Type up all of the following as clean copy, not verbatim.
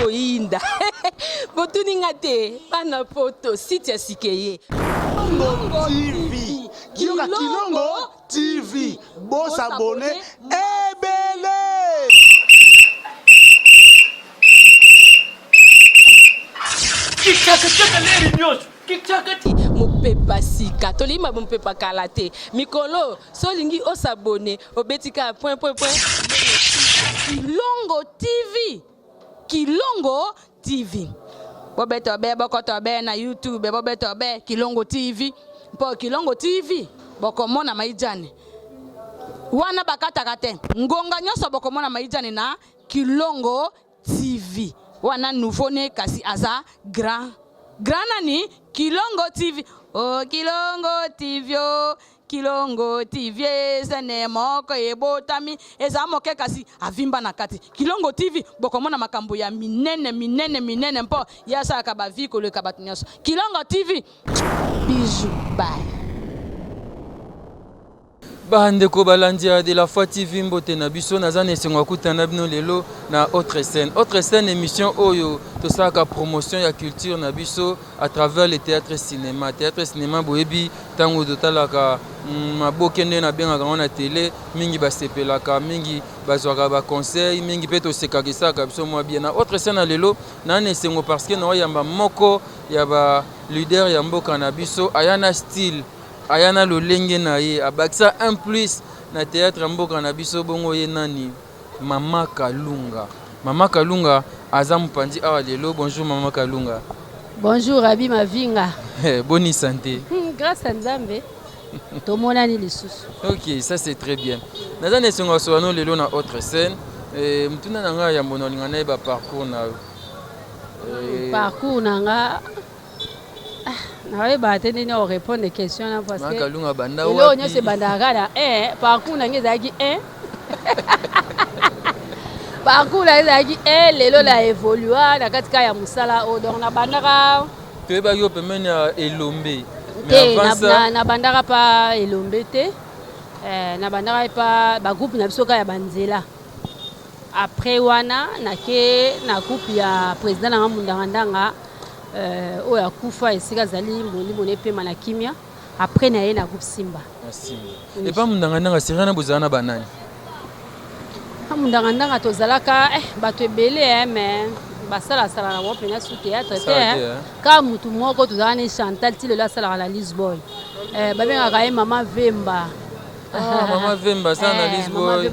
koinda. Botuninga te, bana poto, site ya sikeye. Kilongo TV. Kilongo TV. Boss abonné. Ebele. Mopepa sika tolima mopepa kalate mikolo solingi osabone obetika point Kilongo TV bobeto be bokoto be na YouTube bobeto be Kilongo TV po Kilongo TV bokomona maijane wana bakataka te ngonga nyoso bokomona maijane na Kilongo TV wana nouveau né kasi aza grand nani Kilongo TV. Oh Kilongo TV, oh Kilongo TV, zene moko ebotami eza moke kasi avimba na kati. Kilongo TV bokomona makambo ya minene mpo yasa akaba viko le kabatunyaso. Kilongo TV. Bisous, bye. Bandeko balandia de la foi TV mbote na biso nazana esengo akutana bino lelo na autre scène émission oyo tosaka promotion ya culture na biso à travers le théâtre cinéma boyebi tango totalaka mabokende na benga na télé mingi basepelaka mingi bazwaka ba conseil mingi pe tosekakisaka biso mwa bien na autre scène lelo na esengo parce que na yamba moko ya ba leader ya mboka na biso ayana style ayana lolenge na ye abakisa un plus na théâtre mboka na biso bongo ye nani Mama Kalunga aza mupandi awa lelo. Bonjour Mama Kalunga. Bonjour Abi Mavinga. Bonne santé. Grâce à Nzambe. Tomonani lisusu. OK, ça c'est très bien. Naza nesonga soano lelo na autre scène mutuna nanga ya monolinga na ba parcours na parcours nanga na te nini on répond des questions là parce que Kalunga banda wapi. Lelo nyose bandaka na parcours nanga ezaki parcours là ezaki lelo la évolua na katika ya musala o donc na bandaka te ba yo pemene ya Elombe. Mais avant ça na bandaka pa Elombe te na bandaka pa ba groupe na bisoka ya banzela. Après wana na groupe ya président na Mundanga oya kufa esika zali mboni pe mana kimia. Après na ye na groupe Simba. Et pas Mundanga sirana bozana banani. Mundanga tozalaka bato ebele mais basala na mo pena sous théâtre te ka mutu moko tozala ni Chantal ti le la sala na Lisboy babenga ka Mama Vemba. Mama Vemba ça na Lisboy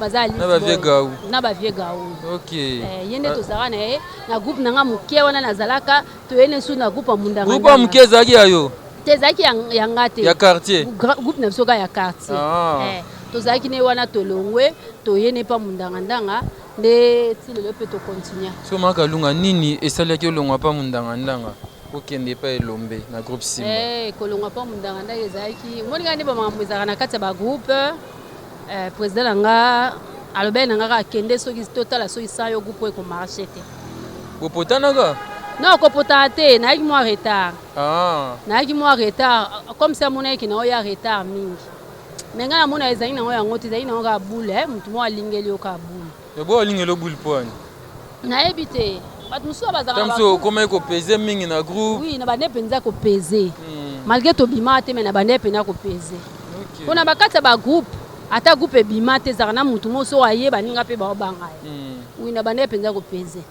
na ba vie gaou. OK. Yende tozala na groupe nanga muke wana nazalaka toyene sous na groupe Mundanga. Groupe muke zaki ayo. Tezaki yanga te. Ya quartier. Groupe na bisoka ya quartier. Tozaki ne wana tolongwe toyene pa Mundanga nde ti lelo pe to continuer. So Mama Kalunga nini esalaki olongwa pa Mundanga okende pa Elombe na groupe Simba. Kolongwa pa Mundanga ezaki moninga ne ba mamwezaka na kati ba groupe président nanga alobe nanga ka kende soki total soki sa yo groupe ko marcher te. Popotanaka? Non, kopota te na ki mo retard. Na ki mo retard comme ça mona ki na o ya retard mingi. Menga na mona ezali na o ya ngoti ezali na o ka boule mutu mo alingeli o ka boule. Yebo alingelo boule poani. Na ebite bat muso bazaka ba. Tamso comment ko peser mingi na groupe? Oui, na bande penza ko peser. Malgré to bima te mais na bande penza ko peser. OK. Kona bakata ba groupe ata groupe bima te zaka na mutu mo so aye baninga pe ba banga. Oui, na bande penza ko peser.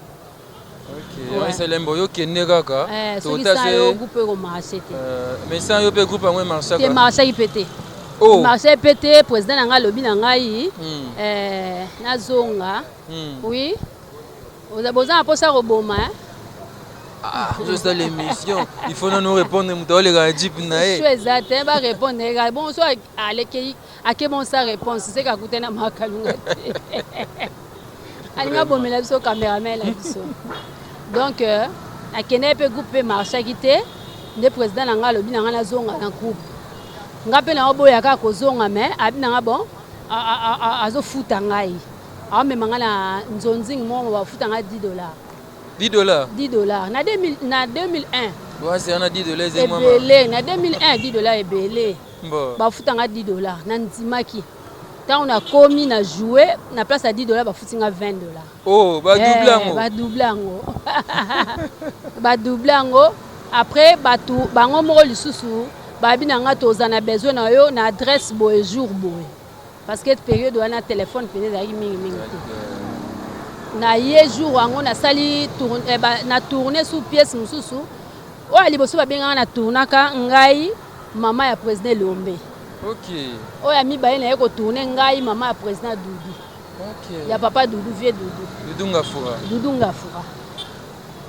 OK. Ouais, c'est lembo yo kende kaka. To ta yo groupe ko marcher te. Mais ça yo pe groupe ngwe marcher ka. Te marcher ipete. Oh. Marché pété président nanga lobi nangai na zonga. Oui. Vous avez besoin de ça roboma juste dans l'émission, il faut nous répondre muto le gadip na e. Je suis exact, ba répondre. Bon so aleki ake bon sa réponse, c'est ka kutena Makalunga. Alinga bomela biso cameraman la biso. Donc akene pe groupe marché kité, le président nanga lobi nanga na zonga na groupe. Ngape na oboya ka kozonga mais abina nga bon azo futa ngai amemanga na nzonzingi mo ba futa nga $10 $10 na 2001 ouais c'est na $10 c'est moi na 2001 $10 ebele ba futa nga $10 na ndimaki Tant on a commis na joué na place à $10 ba futinga $20. Oh, ba double yango. Ba double yango. Ba double yango. Après batu bango moko lisusu ba binanga tozana besoin na yo na adresse boy jour boy. Parce que période wana téléphone peut-être avec mingi. Na ye jour wango na sali tourne na tourner sous pièce mususu. O ali boso ba benga na tournaka ngai mama ya président Lombe. OK. O ya mi ba na ko tourner ngai mama ya président Doudou. OK. Ya papa Doudou vie Doudou. Doudou Ngafura.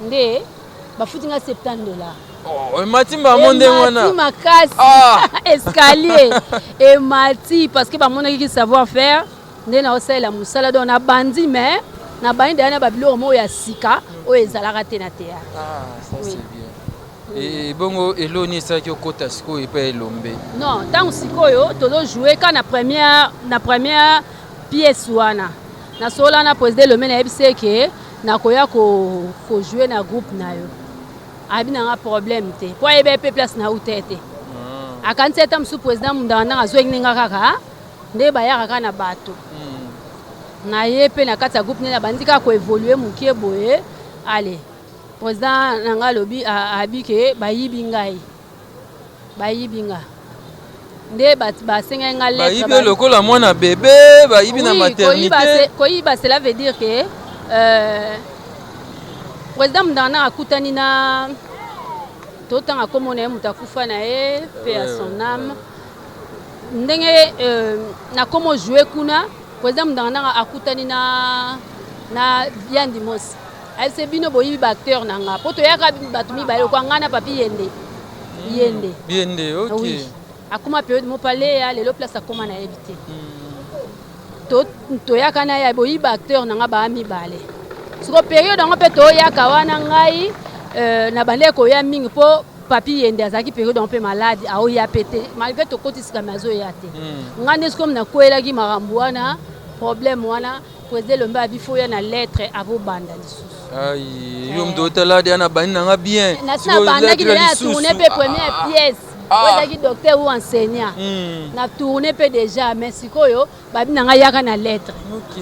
Nde ba futinga $70. Oh, matimba monde wana. Mati makasi. Escalier. Et mati parce que ba mona ki savoir faire. Nde na osala musala don na bandi mais na bandi na ba bilo mo ya sika o ezalaka te na théâtre. Ça c'est bien. Et bongo eloni ça ki okota siko e pa Elombe. Non, tant sikoyo todo jouer quand na première pièce wana. Na sola na président le mena ebise ke na koya ko jouer na groupe na yo. Abi na nga problème te. Po ebe pe place na utete. Akanti eta msu président mundana azo nginga kaka. Nde ba ya kaka na bato. Na ye pe na kati ya groupe na bandika ko évoluer mukie boye. Allez. Président nanga lobi abi ke bayibi ngai. Bayibinga. Nde ba senga nga lettre. Bayibi lokola mwana bébé, bayibi na maternité. Koyiba cela veut dire que président mundana akutani na totanga komona mutakufa na ye paix à son âme. Ndenge na komo jouer kuna président mundana akutani na Viandi Mos. Elle se bino boyibi ba acteur nanga. Poto yaka batumi ba ko ngana papi yende. Yende, OK. Oui. Akuma période mo parler ya lelo place akoma na éviter. To yaka na ya boyibi acteur nanga ba mi balé. Siko période ngo pe to yaka wana ngai na bande ko ya mingi po papi yende azaki période on pe malade a o ya pété malgré to kotisika mazo ya te. Ngande siko na koela ki marambo wana problème wana président Lombe abi fo ya na lettre avo banda lisusu. Aïe, yom dotala dia na bani nanga bien. Na sa banda ki na tourner pe première pièce. Ozaki docteur ou enseignant. Na tourner pe déjà mais sikoyo babi nanga yaka na lettre. OK.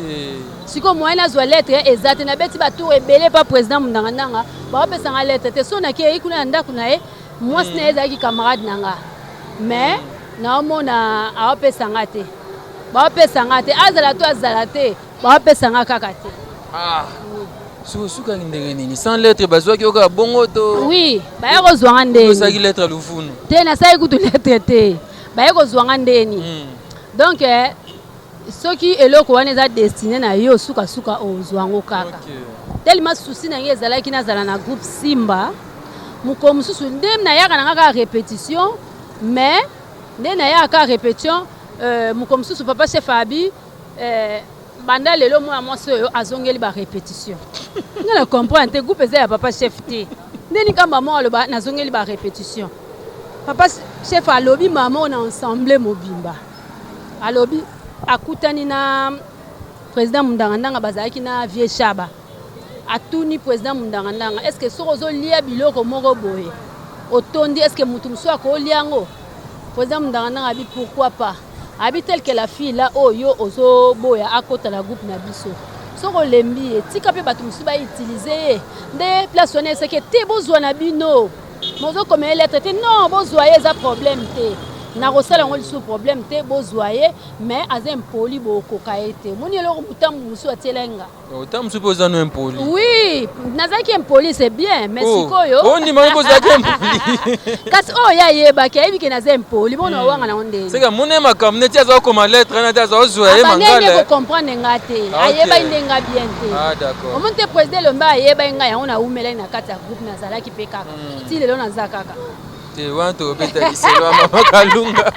Siko moyena zo lettre exacte na beti ba tour ebele pa président mundanga nanga ba pesa nga lettre te so na ke ikuna ndako na ye moi ce n'est ezaki camarade nanga. Mais na mona a pesa nga te. Ba pesa nga te azala te ba pesa nga kaka te. Suka ndenge nini sans lettre bazwaki oka bongo to. Oui, ba ya kozwanga ndeni. Osaki lettre lufunu. Te na sai kutu lettre te. Ba ya kozwanga ndeni. Donc soki eloko wana eza destiné na yo suka ozwango kaka. Tellement souci na ye ezalaki na zala na groupe Simba. Muko mususu ndem na yaka na ngaka répétition mais ndem na yaka répétition muko mususu papa chef Abi banda lelo moi so azongeli ba répétition. Ngana comprendre te groupe eza ya papa chef te. Ndeni kamba mo aloba nazongeli ba répétition. Papa chef alobi maman on a ensemble mobimba. Alobi akutani na président Mundanga bazaki na vie Chaba. Atuni président Mundanga est-ce que sorozo lia biloko moko boye. Otondi est-ce que mutu mso ko liango. Président Mundanga abi pourquoi pas. Abi tel que la fille là oyo ozo boya akota la groupe na biso. Soko lembi tika pe batu musu ba utiliser nde place on est que te bozwa na bino. Mozo comme lettre te non bozwa eza problème te. Na rosala ngoli sous problème te bozwaye mais azem poli boko kaete moni eloko mutambu musu atelenga otam supposa no impoli oui nazaki impoli c'est bien mais sikoyo oni mambo zaki impoli kasi ya yeba ke ebi ke nazem poli bona wanga na onde seka mone makamne tia za ko ma lettre na tia za ozwaye mangala ko comprendre ngate ayeba indenga bien te d'accord omonte président Lomba ayeba inga ya ona umela na kata groupe nazalaki pe kaka ti lelo nazakaka te wanto beta iselo mama kalunga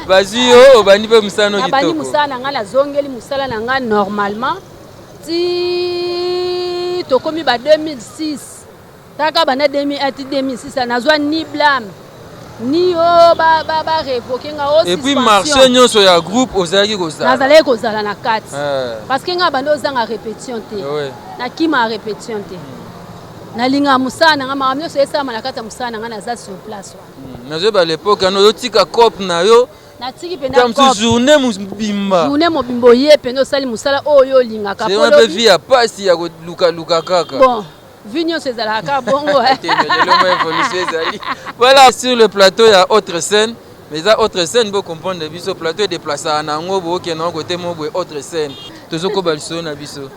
bazio bani pe musano kitoko bani musana nga la zongeli musala na nga normalement ti to komi ba 2006 taka bana 2006 nazwa ni blâme ni ba révoquer nga aussi et puis marché nyonso ya groupe ozalaki kozala nazalaki kozala na kati parce que nga bando ozanga répétition te na kima répétition te nalinga musana nga makamyo so esa malakata musana nga naza sur place wa nazo ba l'époque ano yotika cop na yo natiki pena comme journée mobimba journée mobimba ye pena osali musala oyo lingaka c'est un peu vie à passe ya luka kaka bon vie nyonso ezalaka bongo voilà sur le plateau il y a autre scène mais ça autre scène vous comprendre biso plateau est déplacé à nango bo ke na côté mo bo autre scène tozoko baliso na biso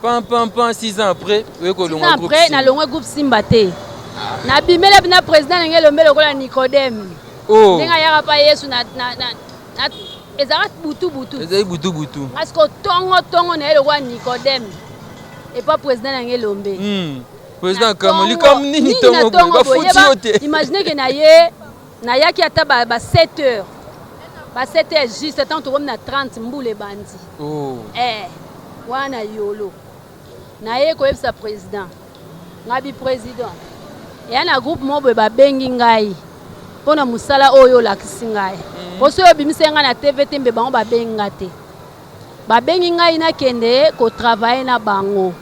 pam 6 ans après we ko longa groupe après na longa groupe Simba te na bimela bina président ngelo mbelo ko la Nicodème ndinga yaka pa Yesu na ezaka butu ezai butu parce que tongo na ele kwa Nicodème et pas président ngelo mbe président Kamoli comme nini tongo ba futi yote imaginez que na yaki ata ba 7h ba 7h juste tant to comme na 30 mbule bandi wana yolo na ye ko yebisa président ngabi président ya na groupe mobo ba bengi ngai pona musala oyo lakisi ngai poso yo bimisenga na TVT mbe bango ba benga te ba bengi ngai na kende ko travailler na bango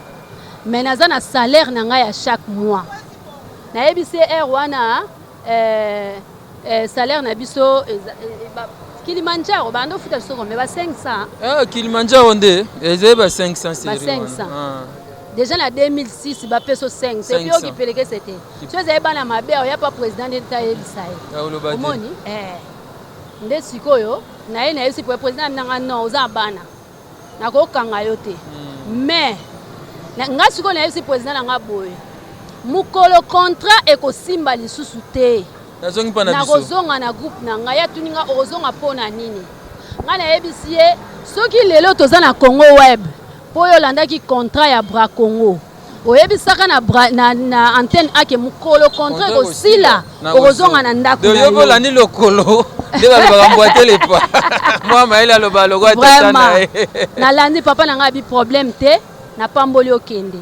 mais naza na salaire na ngai à chaque mois na yebisi wana salaire na biso Kilimanjaro bando futa biso mais ba 500 Kilimanjaro nde ezai ba 500 c'est 500 déjà en 2006 ba peso 5 c'est puis qui peleke c'était tu sais bana mabe il y a pas président d'État ebisaye omoni nde sikoyo na ye na yesi pour président nanga non oza bana na ko kanga yote mais nga sikoyo na yesi président nanga boye mukolo contrat e ko simba lisusu te nazongi pa na biso nakozonga na groupe na nga ya tuninga ozonga pona nini nga na yebisi ye soki lelo toza na Congo web po yo landaki contrat ya Bra Congo oyebisaka na antenne ake mukolo contrat ko sila okozonga na ndako na yo yobola ni lokolo nde balobaka mbwate lepa mwa maele aloba loko atata na ye nalandi papa na nga bi problème te na pamboli okende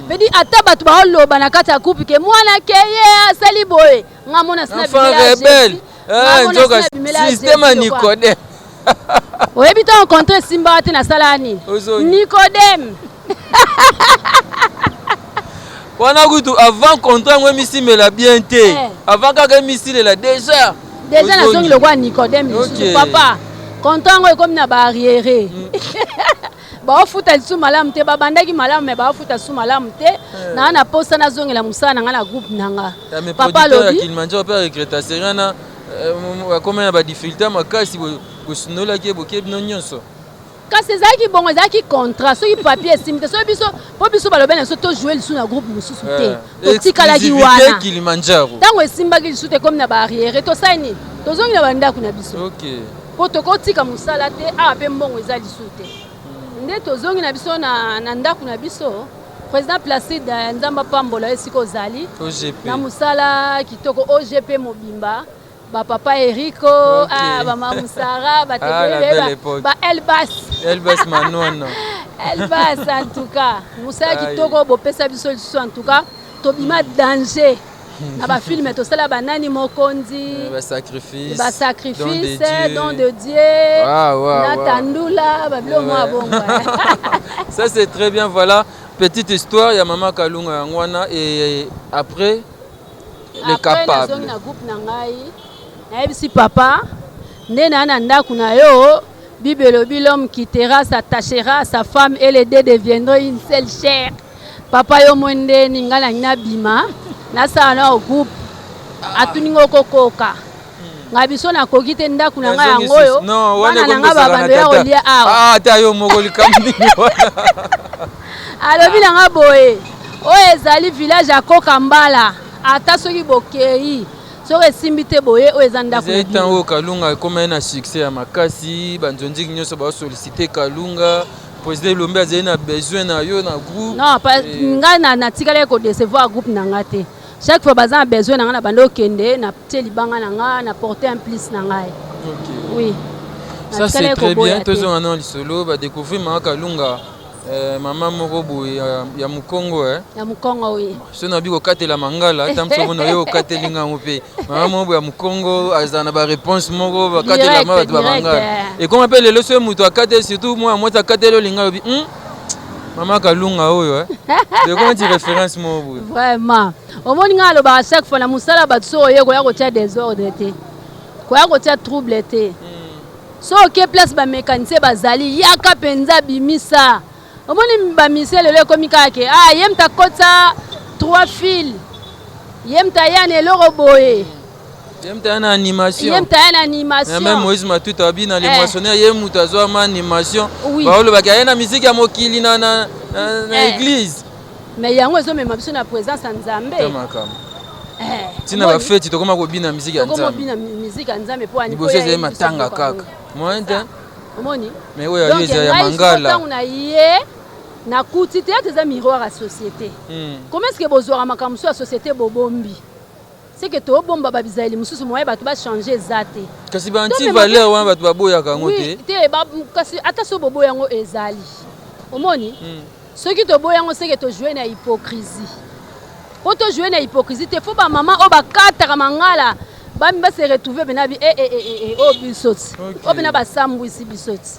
pedi ata bato baoloba na kati ya coupe ke mwana keye asali boye nga mona sina rebelle nzoka système Nicodème oyebi to rencontre Simba te na sala nini Nicodème wana kutu avant contrat ngo misimela bien te avant kaka misilela déjà nazongi lokwa Nicodème papa contrat ngo ekomi na barrière baofuta lisu malamu te babandaki malamu me baofuta su malamu te na posa nazongela musala nanga na groupe nanga papa lobi Kilimanjaro pa regreta serana komena ba difficulté makasi bosunolaki bokebi no nyonso kasi ezalaki bongo ezalaki contrat soki papier esimi te soki biso balobi na biso tojoue lisu na groupe mosusu te totikalaki wana Kilimanjaro ntango esimbaki lisu te komi na barrière tosali nini tozongi na bandako na biso po tokotika mosala te awa mpe mbongo eza lisu te nde tozongi na biso na ndako na biso président Placide nzamba pambola esika ozali na musala kitoko OGP mobimba bapapa Eriko bama Musara batebele ba Elbas manono Elbas en tout cas musala kitoko bopesa biso lisusu en tout cas tobima danger na ba film tosala banani mokonzi ba sacrifice don de Dieu na tandula ba bilo mo abongo ça c'est très bien. Voilà petite histoire ya mama Kalunga ngwana et après les capables après na groupe na ngai na yebisi papa nde na ndako na yo Bible l'homme quittera s'attachera sa femme et les deux deviendront une seule chair papa yo mwende ningala na bima na sana au groupe atuningo kokoka ngabiso na kokite ndako na nga yango yo non wana na nga babando ya olia awa ta yo mogoli kambi alobi na nga boye o ezali village akoka mbala ata soki bokei soki esimbi te boye o eza ndako na ntango Kalunga ekoma na succès ya makasi banzonzi nyonso basollicite Kalunga président Lombe azali na besoin na yo na groupe non nga natikala ko décevoir groupe na nga te chaque fois baza na besoin na nga na bando kende na tie libanga na nga na porter un plus na ngai oui ça c'est très bien tozonga na lisolo ba découvrir mama Kalunga maman moko boye ya Mukongo ya Mukongo oui so na biko katela mangala tamso bona yo katelinga ngope maman moko ya Mukongo azana ba réponse moko ba katela ma ba mangala et comment appelle le so muto akate surtout moi ta katelo linga bi Maman Kalunga oyo de comment tu référence mo boye vraiment au moni ngalo ba chaque fois na musala ba tso ye ko ya ko tia désordre te ko ya ko tia trouble te so oke place bamécanicien bazali yaka mpenza bimisa omoni bamise lelo ekomi kaka ke ye mutu akota 3 fils ye mutu aya na eloko boye ye mutu aya na animation même Moïse Matuta abi na l'émotionnaire ye mutu azwa ma animation baolobaki aye na musique ya mokili na église mais yango ezomema biso na présence ya Nzambe tina bafeti tokoma kobina musique ya Nzambe po liboso ezali matanga kaka mointe omoni mais oyo ayo ezali ya mangala ntango na ye nakuti théâtre eza miroir ya société comment est-ce que bozwaka makambo mosusu ya société bobombi c'est que tobomba babizali mosusu moye bato bachange eza te kasi banti valeur wana bato baboyaka yango te kasi ata so boboya yango ezali omoni soki toboya yango seke tojoue na hypocrisie po tojoue na hypocrisie te fo bamama oyo bakataka mangala bami base retrouve bena bi oyo biso ti oyo bena basambwisi biso ti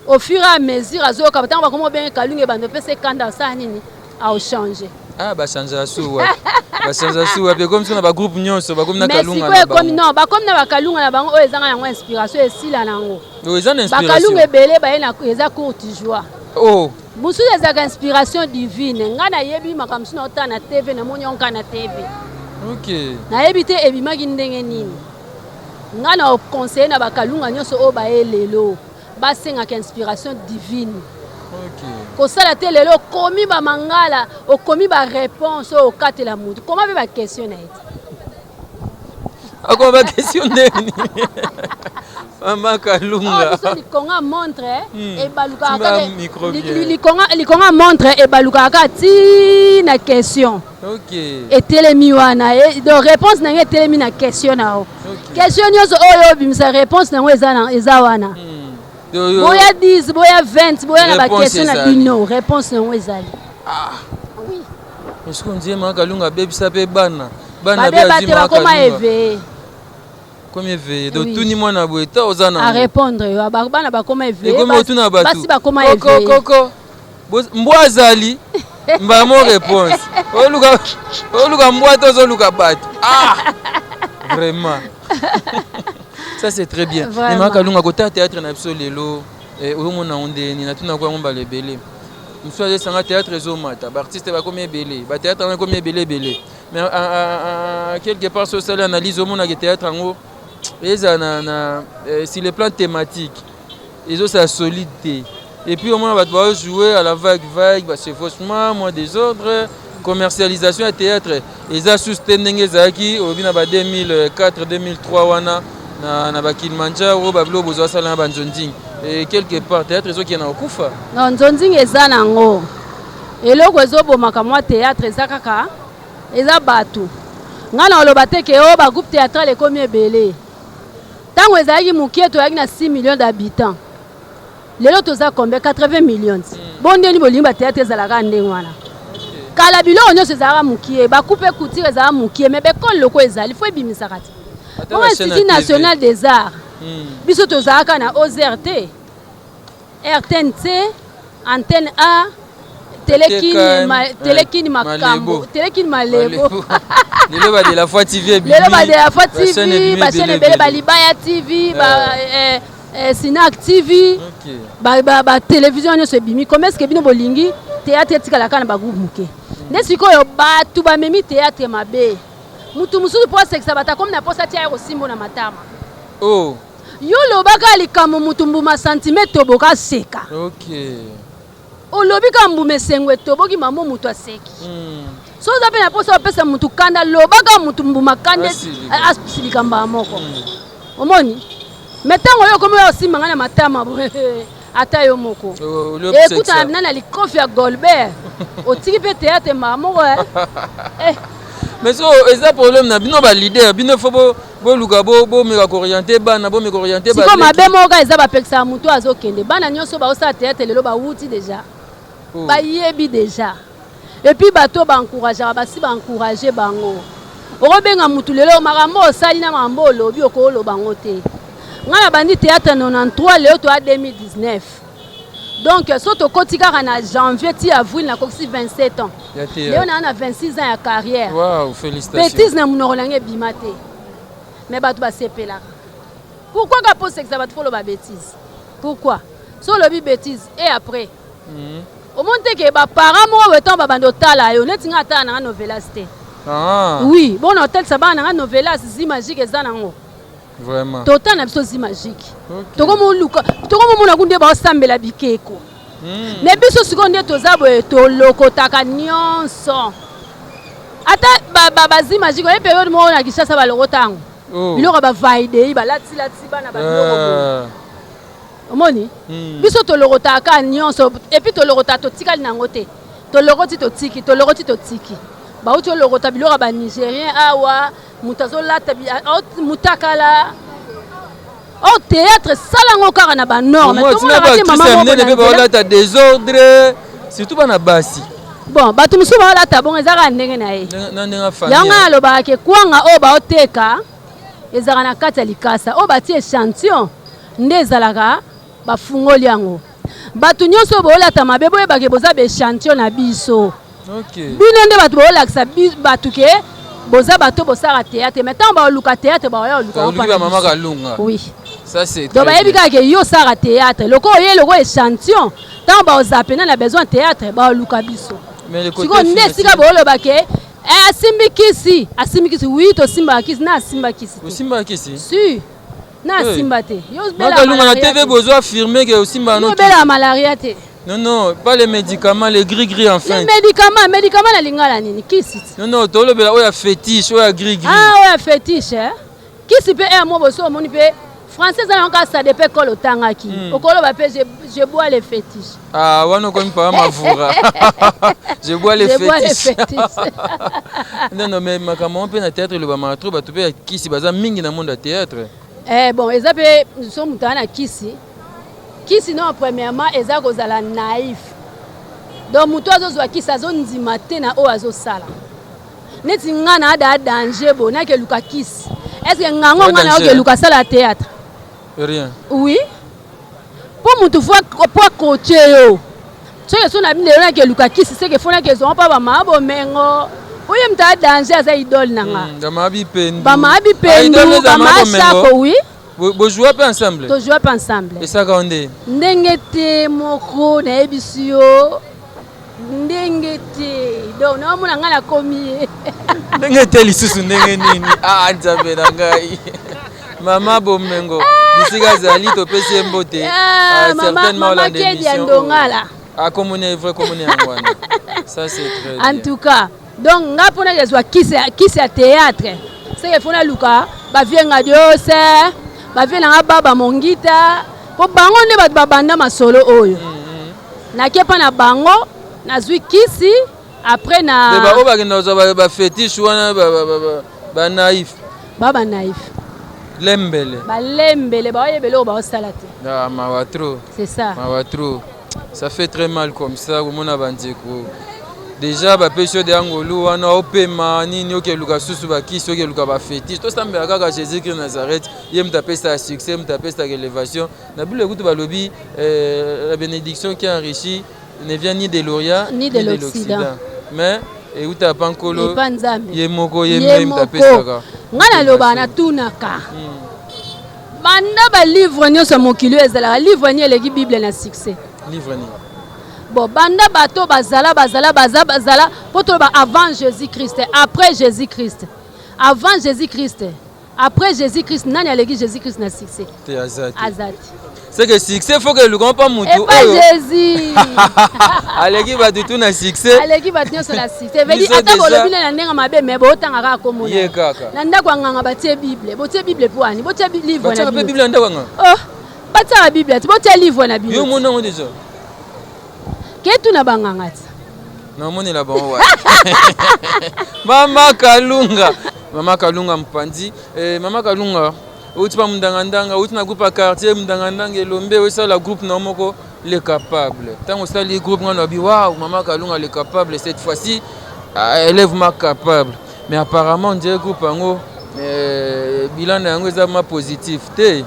au fur et à mesure azoyoka ntango bakoma obenge kalunga ebando mpesa ekanda osala nini aochange bachange asuwa bachange asuwa pe komi so na bagroupe nyonso bakomi na kalunga mais sikoyo ekomi non bakomi na bakalunga na bango oyo ezanga yango inspiration esila nango eza na inspiration bakalunga ebele baye eza courte joie mosusu ezalaka inspiration divine ngai nayebi makambo mosusu na otala na tv namoni onka na tv nayebi te ebimaki ndenge nini ngai na oconseille na bakalunga nyonso oyo baye lelo basengaka inspiration divine kosala te lelo okomi bamangala okomi baréponse oyo okatela motu koma mpe baquestion na ye akoma baquestion ndeni mama kalunga likonga montre ebalukaka likonga montre ebalukaka kaka ti na question etelemi wana donc réponse nango etelemi na question na yo question nyonso oyo obimisa réponse nango eza wana boya 10 boya 20 boya na baquestion na bino réponse nango ezali est-ce qu'on dit mama kalunga abebisa mpe bana babeba te bakoma éveillé comme éveillé donc tuni mwana boye ta oza na a répondre bana bakoma éveillé basi bakoma éveillé koko mbwa azali mbamo réponse oluka mbwa te ozoluka bato vraiment ça c'est très bien mama kalunga kota théâtre na biso lelo oyomona ondeni natuna kwa ngomba lebele mosusu azosanga théâtre ezomata baartiste bakomi ebele bathéâtre yango ekomi ebele mais quelque part so osali analyse omonaka théâtre yango eza sur le plan thématique ezosala solide te et puis omona bato baojouer à la vague bachevauchement moins désordre commercialisation ya théâtre eza susu te ndenge ezalaki obi na ba 2004 2003 wana na bakilimanjaro babilo bozwa sala na banzonding et quelque part théâtre ezokende kokufa non nzonding eza nango eloko ezobomaka mwa théâtre eza kaka eza bato ngai na oloba te ke oyo bagroupe théâtral ekomi ebele ntango ezalaki mokie toyaki na 6 millions d'habitants lelo toza combien 80 millions bondeni bolingi bathéâtre ezalaka ndenge wana kala biloko nyonso ezalaka mokie bakupe couture ezalaka mokie mais bekole loko ezali fo ebimisaka te oyo institut national des arts biso tozalaka na OZRT RTNC antenne A telekini makambo telekini malebo lelo ba de la fois TV bachaîne ebele balibaya TV Sinac TV télévision nyonso ebimi comment est-ce que bino bolingi théâtre etikalaka na bagroupe moke nde sikoyo bato bamemi théâtre mabe mutu mosusu mpo asekisa bato akomi na mposa tia ye kosimbo na matama yo lobaka likambo mutu mbuma santimetre toboka seka olobi ka mbuma esengo etoboki mamo mutu aseki so oza mpe na mposa opesa mutu kanda lobaka mutu mbuma kanda asilika mbala moko omoni me ntango oyo okomi oyo osimbanga na matama ata yo moko ekutana bina na likofi ya Golbert otiki mpe théâtre mbala moko mais so eza problème na bino ba leader bino fo boluka bomeka koorienter bana bomeka orienter siko mabe moko eza bapekisa mutu azokende bana nyonso baosala théâtre lelo bawuti déjà bayebi déjà et puis bato baencourageaka basi baencourage bango okobenga mutu lelo makambo osali na makambo olobi okoloba bango te ngai nabandi théâtre 93 lelo toya 2019 donc so tokoti kaka na janvier ti avril nakokisi 27 ans leo naa na 26 ans ya carrière wow félicitations bêtise na monoko nange ebima te mais bato basepelaka Pourquoi ka pose sexe va te faire la bêtise? Pourquoi? Sur le bêtise et après. Au monde que ba parents mo weton ba bando tala yo netinga ata na novelas te. Ah. Oui, bon hôtel ça ba na novelas zi magique eza nango. Vraiment. Total na biso zi magique. Okay. Toko mo na kunde ba sambela bikeko. Ne biso siko nde tozabo to lokotaka nyonso. Ata ba zi magique e période mo na Kinshasa ba lokotango. Biloko ba vaide ba lati bana ba biloko. Omoni biso to lokotaka nyonso et puis to lokota to tikali nango te. To lokoti to tiki. Ba uto lokota biloko ba Nigérien awa mutazo lata mutakala. Au théâtre salango kaka na ba norme tout le monde ba lata désordre surtout bana basi. Bon ba tumusu ba lata bon ezaka ndenge na ye. Na ndenge famille. Yanga aloba ke kwanga o ba oteka ezaka na kati ya likasa o ba tie échantillon nde ezalaka ba fungoli yango. Batu nyonso bo lata mabe boye ba ke boza be échantillon na biso. OK. Bino nde batu bo laksa batu ke boza bato bosara théâtre mais tant ba luka théâtre ba ya luka on parle maman Kalunga. Oui. Ça c'est donc ba yebika ke yo sara théâtre loko ye loko échantillon tant ba ozapena na besoin théâtre ba luka biso. Mais le côté siko nde sika bo loba ke asimbi kisi oui to simba kisi na simba kisi. Simba kisi? Si. Na simba te. Yo bela Kalunga na TV bozo affirmer que simba non. Bela malaria te. Non, pas les médicaments, les gris enfin. Les médicaments na lingala nini kisi. Non, to le bela oya fétiche, oya gris. Ah, oya fétiche hein. Kisi pe mo boso moni pe français ça encore ça dépend kolo tangaki. Okolo ba pe je bois les fétiches. Ah, wana ko mpa mavura. Je bois les fétiches. Non, mais makamon pe na théâtre le ba matro ba to pe kisi baza mingi na monde de théâtre. Bon, eza pe nous sommes mutana kisi. Kisi non premièrement eza kozala naïf. Donc muto azozwa kisi azondima te na o azosala. Neti ngana ada danger bo na ke luka kisi. Est-ce que ngango ngana o ke luka sala théâtre? Rien. Oui. Pour mutu fois pour coacher yo. Ce que son ami na ke luka kisi c'est que fona ke zo pa ba mabo mengo. Oye mta danger za idole nanga. Ba mabi pendu. Ba mabi pendu, ba machako oui. Vous jouez pas ensemble? Vous jouez pas ensemble. Et ça quand est? Ndengete moko na ebisio. Ndengete. Donc na mona ngala komi. Ndengete lisusu ndenge nini? Ah nzambe na ngai. Mama Bomengo, bisika zali to pesi mbote. Certainement la d'émission. Ah commune vrai commune ngwana. Ça c'est très bien. En tout cas, donc ngapona kezwa kisi ya théâtre. C'est que fona luka ba vienga diose. Ba vena baba mongita po bango ne ba babanda masolo oyo na kepa na bango na zwi kisi après na ba o ba kenda ba fétiche wana ba naïf baba naïf lembele ba yebele o ba salate ah ma trop c'est ça ma trop ça fait très mal comme ça komona banzeko déjà ba pesio de angolu wana opema nini oke luka susu ba kisi oke luka ba fétiche to sambela kaka Jésus-Christ Nazareth yem tapesa succès yem tapesa élévation na bule kutu ba lobi la bénédiction qui enrichit ne vient ni de l'Orient ni de l'Occident mais et uta pankolo yemoko yem tapesa ka ngana loba na tunaka banda ba livre nyonso mokili ezala livre ni eleki Bible na succès livre ni. Bon, banda bato bazala poto ba avant Jésus-Christ, après Jésus-Christ. Avant Jésus-Christ. Après Jésus-Christ, nani aleki Jésus-Christ na succès. Te azati. Azati. C'est que succès faut que le grand pas mutu. Et pas Jésus. Aleki ba tout na succès. Aleki ba nyonso na succès. Veli ata ko lobi na ndenga mabe me bo tanga ka ko mona. Ye kaka. Na ndako nganga batie Bible. Botie Bible pour ani? Botie livre na Bible. Botie Bible ndako nganga. Oh. Batia Bible, botie livre na Bible. Yo mona ngo déjà. Ketu na bangangati. Na moni la bon wa. Mama Kalunga mpandi. Mama Kalunga uti pa mndangandanga uti na groupe quartier mndangandanga elombe wesa la groupe na moko les capables. Tant ça les groupes ngana bi waouh Mama Kalunga les capables cette fois-ci élève ma capable. Mais apparemment on dirait groupe ngo bilan yango ezama positif te.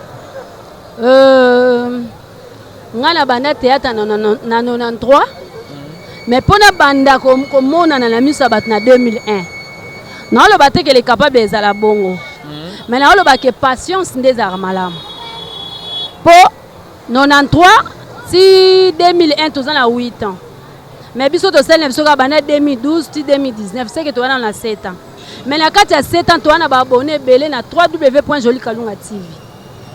Ngana banda théâtre na 93 mais pona banda komona na misa bat na 2001 na lo bateke les capables ezala bongo mais na lo ba ke patience ndeza malamu Pour 93, si 2001, tu as 8 ans. Mais biso to sel biso ka bana 2012 ti 2019 c'est que tu as 7 ans. Mais na kati ya 7 ans tu as ba abonné belé na www.jolikalunga TV.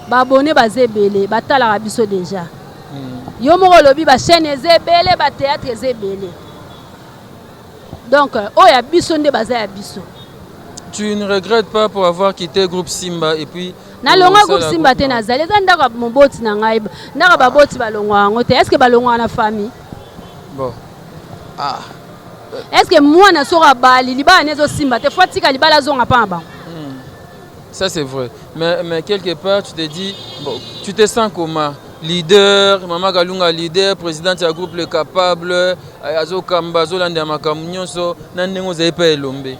Ba abonné bazé belé, ba tala biso déjà. Yo moko lobi ba chaîne ezé belé, ba théâtre ezé belé. Donc oya biso nde bazé ya biso. Tu ne regrettes pas pour avoir quitté le groupe Simba et puis na longa groupe Simba te nazali eza ndaka moboti na ngai ndaka baboti balongwa yango te. Est-ce que balongwa na famille? Bon. Ah. Est-ce que moi na sora bali libala nezo Simba te fois tika libala zonga pa ba? Ça c'est vrai. Mais quelque part tu te dis bon, tu te sens comment? Leader, Mama Kalunga leader, président du groupe Le Capable, azo kamba zo landa makamunyo so na ndengo za epa elombe.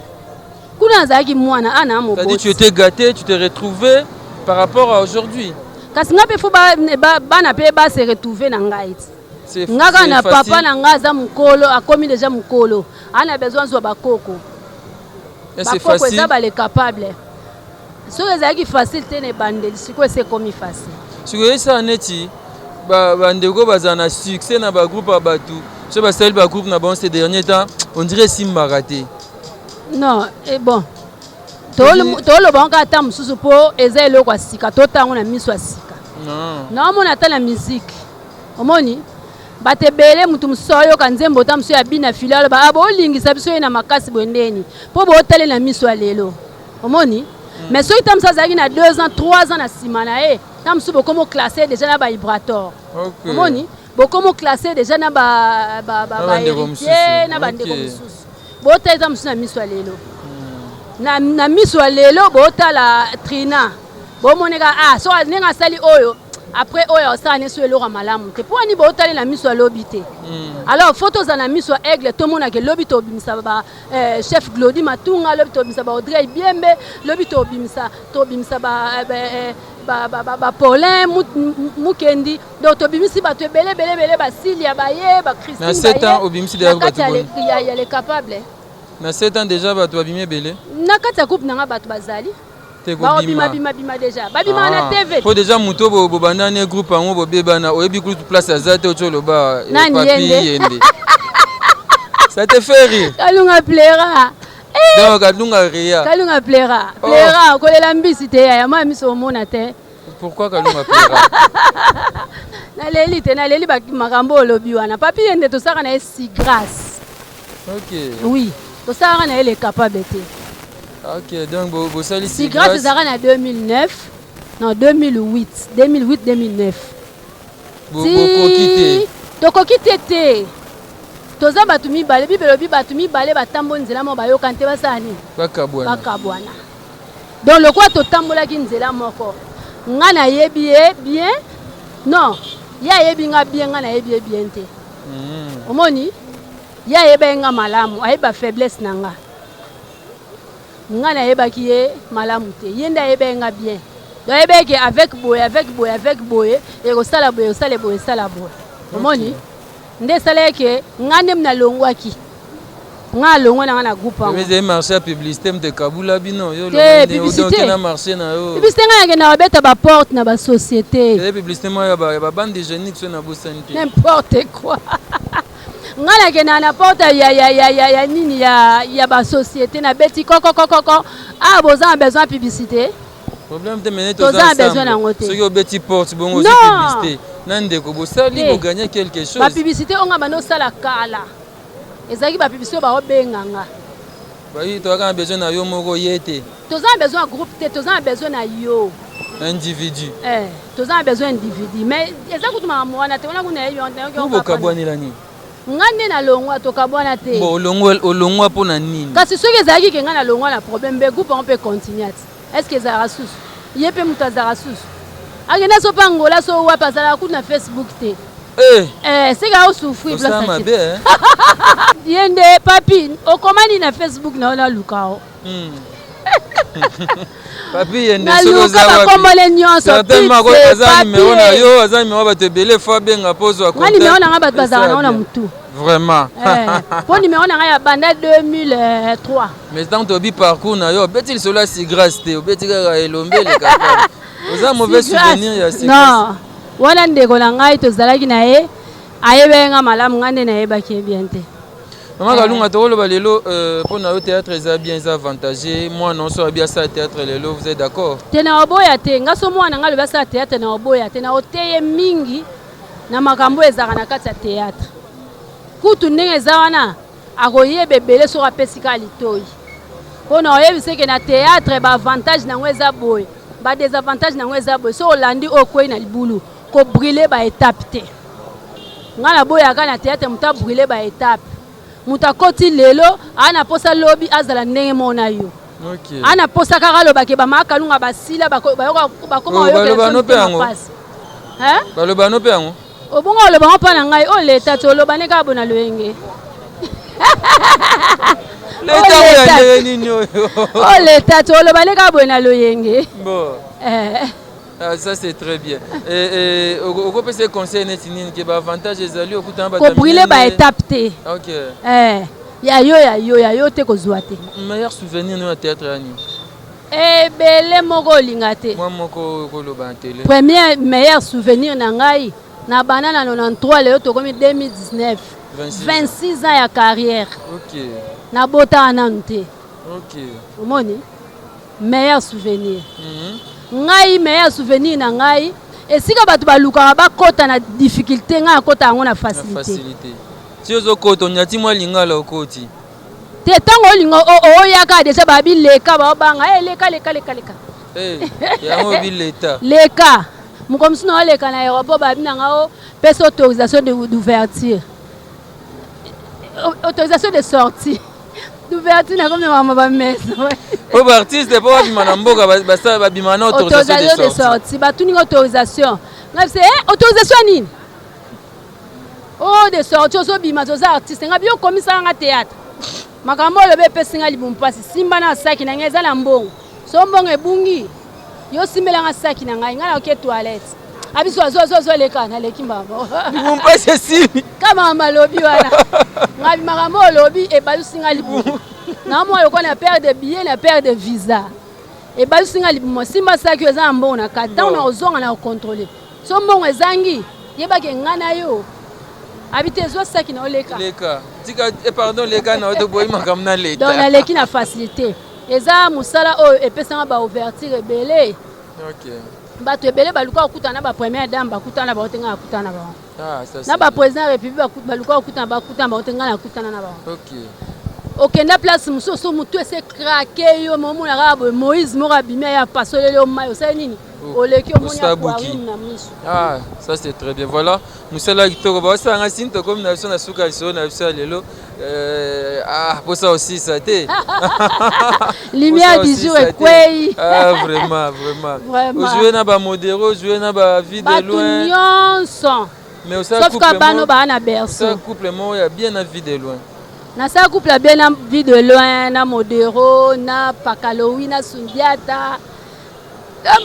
Kuna zaki mwana ana moboti. C'est-à-dire tu étais gâté, tu t'es retrouvé par rapport à aujourd'hui. Kasi nga pe fo ba na pe ba se retrouver na ngai. Nga na papa na nga za mukolo akomi déjà mukolo. Ana besoin zo bakoko. C'est facile. Ça ba le capable. So ezaki facile te ne bande, siko c'est comme facile. Siko ça neti ba ndeko bazana succès na ba groupe abatu. So ba sel ba groupe na bon ces derniers temps, on dirait Simba raté. Non, et bon. Tolo banka ta mususu po eza eloko asika to tango na miso asika. Non. Na mona ta na musique. Omoni batebele mutu musoyo kanzembo ta muso ya bina filalo ba abo lingisa biso na makasi bondeni. Po bo tale na miso lelo. Omoni? Mais so itam sa zaki na 2 ans, 3 ans na simana tam musu bokomo classé déjà na ba vibrator. OK. Omoni? Bokomo classé déjà na ba héritier na ba ndeko mususu. Bo tale tam musu na miso lelo. Na miso lelo botala Trina bomoneka so nenga sali oyo après oyo ça ne so eloko malamu te po ani botala na miso lobité. Alors photos na miso aigle to mona ke lobito bimisa ba chef Glody Matunga lobito bimisa ba Audrey Biembe lobito bimisa ba Paulin Mukendi donc to bimisi ba to belé ba Silia ba ye ba Christine na 7 ans obimisi de ba to il y a les capables. Na 7 ans déjà ba to abimé belé. Na kati ya coupe nanga bato bazali ba bima déjà babima na TV po déjà muto bo banda ne groupe ango bo beba na oyebi ku place azate o cholo ba papi yende. Ça te fait rire? Kalunga plaira. Donc Kalunga ria. Kalunga plaira. Plaira ko lela mbisi te ya ma miso mona te. Pourquoi Kalunga plaira? Na leli ba makambo lobi wana papi yende to saka na si grâce. OK. Oui. To saka na ele capable te. OK, donc bo sali si grâce ezaka na 2009 non 2008 bo kokite to kokite te toza batu mibale bibelobi batu mibale batambo nzela mo bayoka nte basani bakabwana donc lokwa totambolaki nzela moko nga na yebi bien non ya yebi nga bien nga na yebi bien te omoni ya yeba nga malamu ayeba faiblesse na nga nga na yebaki ye malamu te yenda yebenga bien donc yebeki avec boye ekosala boye osala boye sala boye omoni nde esala ke nga nde mna longwaki nga longwa na nga na groupe ango mais c'est marché publicité mte kabula bino yo publicité na marché na yo publicité nga yake na babeta ba porte na ba société et publicité moi ya ba bande de jeunes qui na bosani n'importe quoi ngana ke na porte ya nini ya ba société na beti koko boza besoin publicité problème te mener to za besoin na ngote ceux qui obeti porte bongo aussi publicité nande ko bosali bo gagner quelque chose ba publicité onga bano sala kala ezaki ba publicité ba obenganga ba yi to ka besoin na yo moko yete to za besoin groupe te to za besoin na yo individu to za besoin individu mais ezaki tuma mwana te ona kuna yo on ko kabwani la ni ngane na longwa to kabwana te bo olongwa pona nini kasi soki ezalaki ke nga na longwa na problème be groupe on peut continuer est-ce que ezalaka susu ye mpe moto azalaka susu akenda so mpe angola so wapa azalaka kutu na Facebook te seka osouffrir ye nde papi okomani na Facebook na ona lukao papi yende naluka bakombole nyonso aza numero na yo aza numero bato ebele fo abenga pozwa nga numero na nga bato bazalaka nango na mutu vraiment po numero na nga ya banda 2003 mais tant tobi parcours na yo obeti lisolo ya si grâce te obeti kaka elombe le capable oza mauvais souvenir ya si non wana ndeko na ngai tozalaki na ye ayebenga malamu ngande na yebaki bien te. Maman Kalunga tokoloba lelo mpona yo théâtre eza bien eza avantagé mwana nyonso abi asala théâtre lelo vous êtes d'accord? Te na oboya te nga so mwana nga lobi asala théâtre na oboya te na oteye mingi na makambo ezalaka na kati ya théâtre kutu ndenge eza wana akoyeba ebele soki apesika litoi mpona oyebiseke na théâtre baavantage nango eza boye badesavantage nango eza boye so olandi okwei na libulu kobrile baétape te nga naboyaka na théâtre moto abrile baétape moto akoti lelo ana posa lobi azala ndenge mona yo ana posa kaka alobake bamakalunga basila bakoma baloba no mpe yango obonga olobango mpa na ngai oleta ti olobane kaka bona loyenge oleta ti olobane kaka boye na loyenge. Ça c'est très bien. Et au coup c'est conseil net nini que avantage ezali okuta ba brûler ba étape te. OK. Ya yo te kozwa te. Meilleur souvenir no théâtre ani. Bele moko linga te. Moi moko koloba télé. Premier meilleur souvenir na ngai na banana 93 leo to komi 2019. 26 ans ya carrière. OK. Na bota ananu te. OK. Omoni meilleur souvenir. Ngai meilleur souvenir na ngai esika bato balukaka bakota na difficulté ngai akota yango na facilité. Si ozokota onyati mwa lingala okoti te ntango olinga oyaka deja babileka baobanga leka yango bileta leka mokomisi na oleka na aéroport babi na ngao pesa autorisation d'ouverture autorisation de sortie d'ouverture na comme mama ba mesa po ba artiste po babima na mboka basa babima na autorisation de sortie batuni autorisation nga c'est autorisation nini de sortie ozo bima zoza artiste nga bio komisa nga théâtre makambo lobe pesinga libumpasi simba na saki na ngeza na mbongo so mbongo ebungi yo simela nga saki na ngai nga na ke toilette abiso zo leka na leki mbabo libumpasi simi kama malobi wana ngabi makambo lobi e balusinga libu na mo yoko na paire de billets na paire de visa e balusinga libu simba saki eza na mbongo na kata na ozonga na contrôler so mbongo ezangi yebake ngana yo habite zo saki na oleka tika pardon leka na oto boyi makam na leta donc na leki na facilité eza musala o epesanga ba ouverture ebele. OK. Bato ebele baluka okutana na ba première dame bakutana ba otenga akutana ba. Ça na ba président république baluka okutana bakutana ba otenga na akutana na ba. OK. Okenda place musoso mutu ese craquer yo momo na rabo Moïse Morabimia ya pasolele o mayo ça nini oleki omoni aquarium na miso. Ça c'est très bien. Voilà musala kitoko ba ça nga sinto comme na biso na suka so na biso lelo pour ça aussi ça té lumière du jour et quoi. Vraiment jouer na ba modéro jouer na ba vie de loin nyonso mais aussi sauf ka bano ba na berceau ça couple mo ya bien na vie de loin na ça couple bien na vie de loin na modéro na pakalowi na sundiata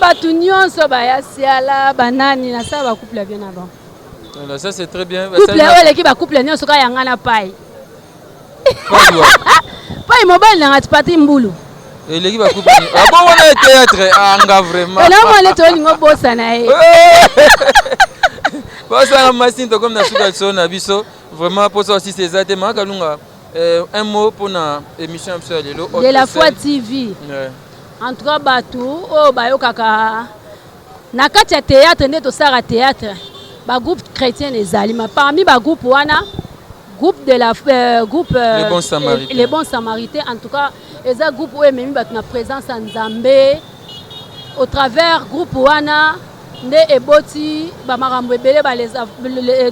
bato nyonso bayasiala banani na ça ba couple bien na bon. Voilà, ça c'est très bien. Couple oleki ba couple nyonso ka yanga na pai pai mobile na ngati mbulu eleki ba couple bon wana théâtre anga vraiment na mwana to lingo bossa na ye bossa masinto comme na suka so na biso vraiment pour ça aussi c'est ça te Kalunga un mot pour na émission de la foi TV. En tout cas bato o bayokaka na kati ya théâtre nde tosala théâtre ba groupe chrétien ezali ma parmi ba groupe wana groupe de la groupe les bons samaritains en tout cas eza groupe oyo ememi bato na présence ya Nzambe au travers groupe wana nde eboti bamakambo ebele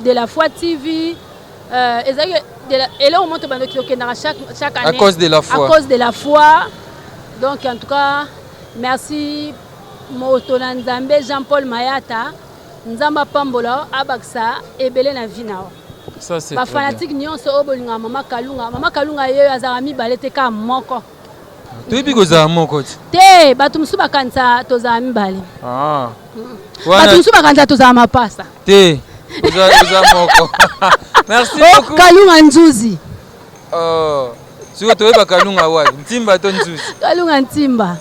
de la foi TV ezali et on monte chaque année à cause de la foi. Donc en tout cas merci Moto Nzambe Jean-Paul Mayata Nzamba Pambola abaksa ebele na vina. Ça c'est ba fanatique nyonso obolinga Mama Kalunga ye azara mibale te ka moko. Toyebi koza moko te bato musu bakanisa tozala mibale. Bato musu bakanisa tozala mapasa te oza moko. Merci beaucoup. Kalunga Nzuzi. Siko toyeba Kalunga wapi? Ntimba to Nzuzi. Kalunga Ntimba.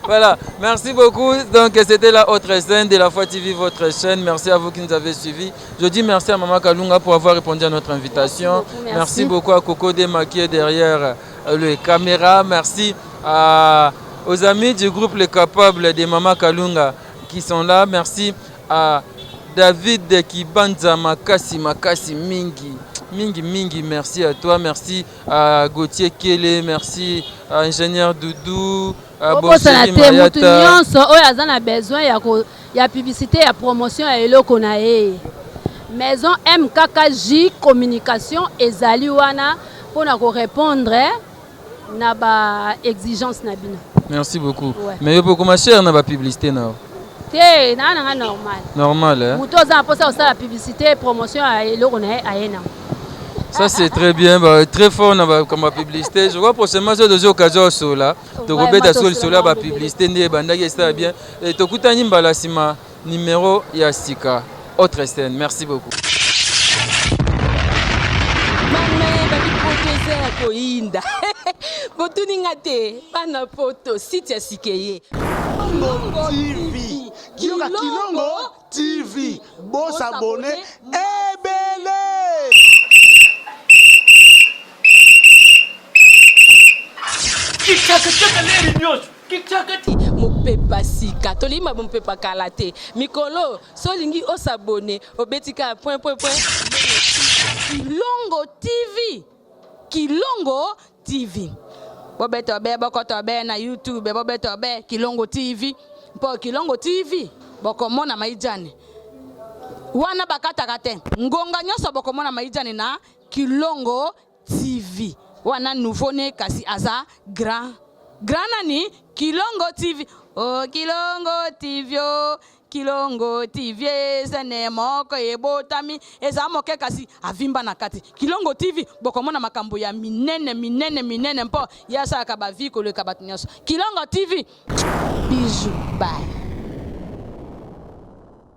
Voilà, merci beaucoup. Donc c'était la autre scène de la Foi TV, votre chaîne. Merci à vous qui nous avez suivis. Je dis merci à Maman Kalunga pour avoir répondu à notre invitation. Merci beaucoup à Coco Dema qui est derrière les caméras. Merci aux amis du groupe Les Capables de Maman Kalunga qui sont là. Merci à David Kibanza Makasi Mingi. Mingi, merci à toi, merci à Gauthier Kele, merci à Ingénieur Doudou, à Bosseri Mayata. On a besoin de publicité, de promotion et de Maison MKKJ Communication et Zaliwana pour répondre à l'exigence. Merci beaucoup. Ouais. Mais vous pouvez cher dans la publicité non? C'est normal. Normal, hein? Vous avez la publicité, promotion et ça c'est très bien, très fort comme la publicité. Je vois prochainement que deux occasions sur là. Tu as sur la publicité, c'est bien. Et tu as numéro Yassika. Autre scène. Merci beaucoup. Kilongo TV. Bon s'abonner. Mopepa sika tolima mopepa kalate mikolo solingi osabone obetika ... Kilongo TV bobeto be bokoto be na YouTube bobeto be Kilongo TV mpo Kilongo TV bokomona maijane wana bakataka te ngonga nyoso bokomona maijane na Kilongo TV wana nouveau ne kasi aza grand nani Kilongo TV. Oh Kilongo TV, oh Kilongo TV, sene moko ebotami eza moke kasi avimba na kati. Kilongo TV bokomona makambo ya minene mpo yasa ka ba vie ko le kabatinyaso. Kilongo TV bijou bye.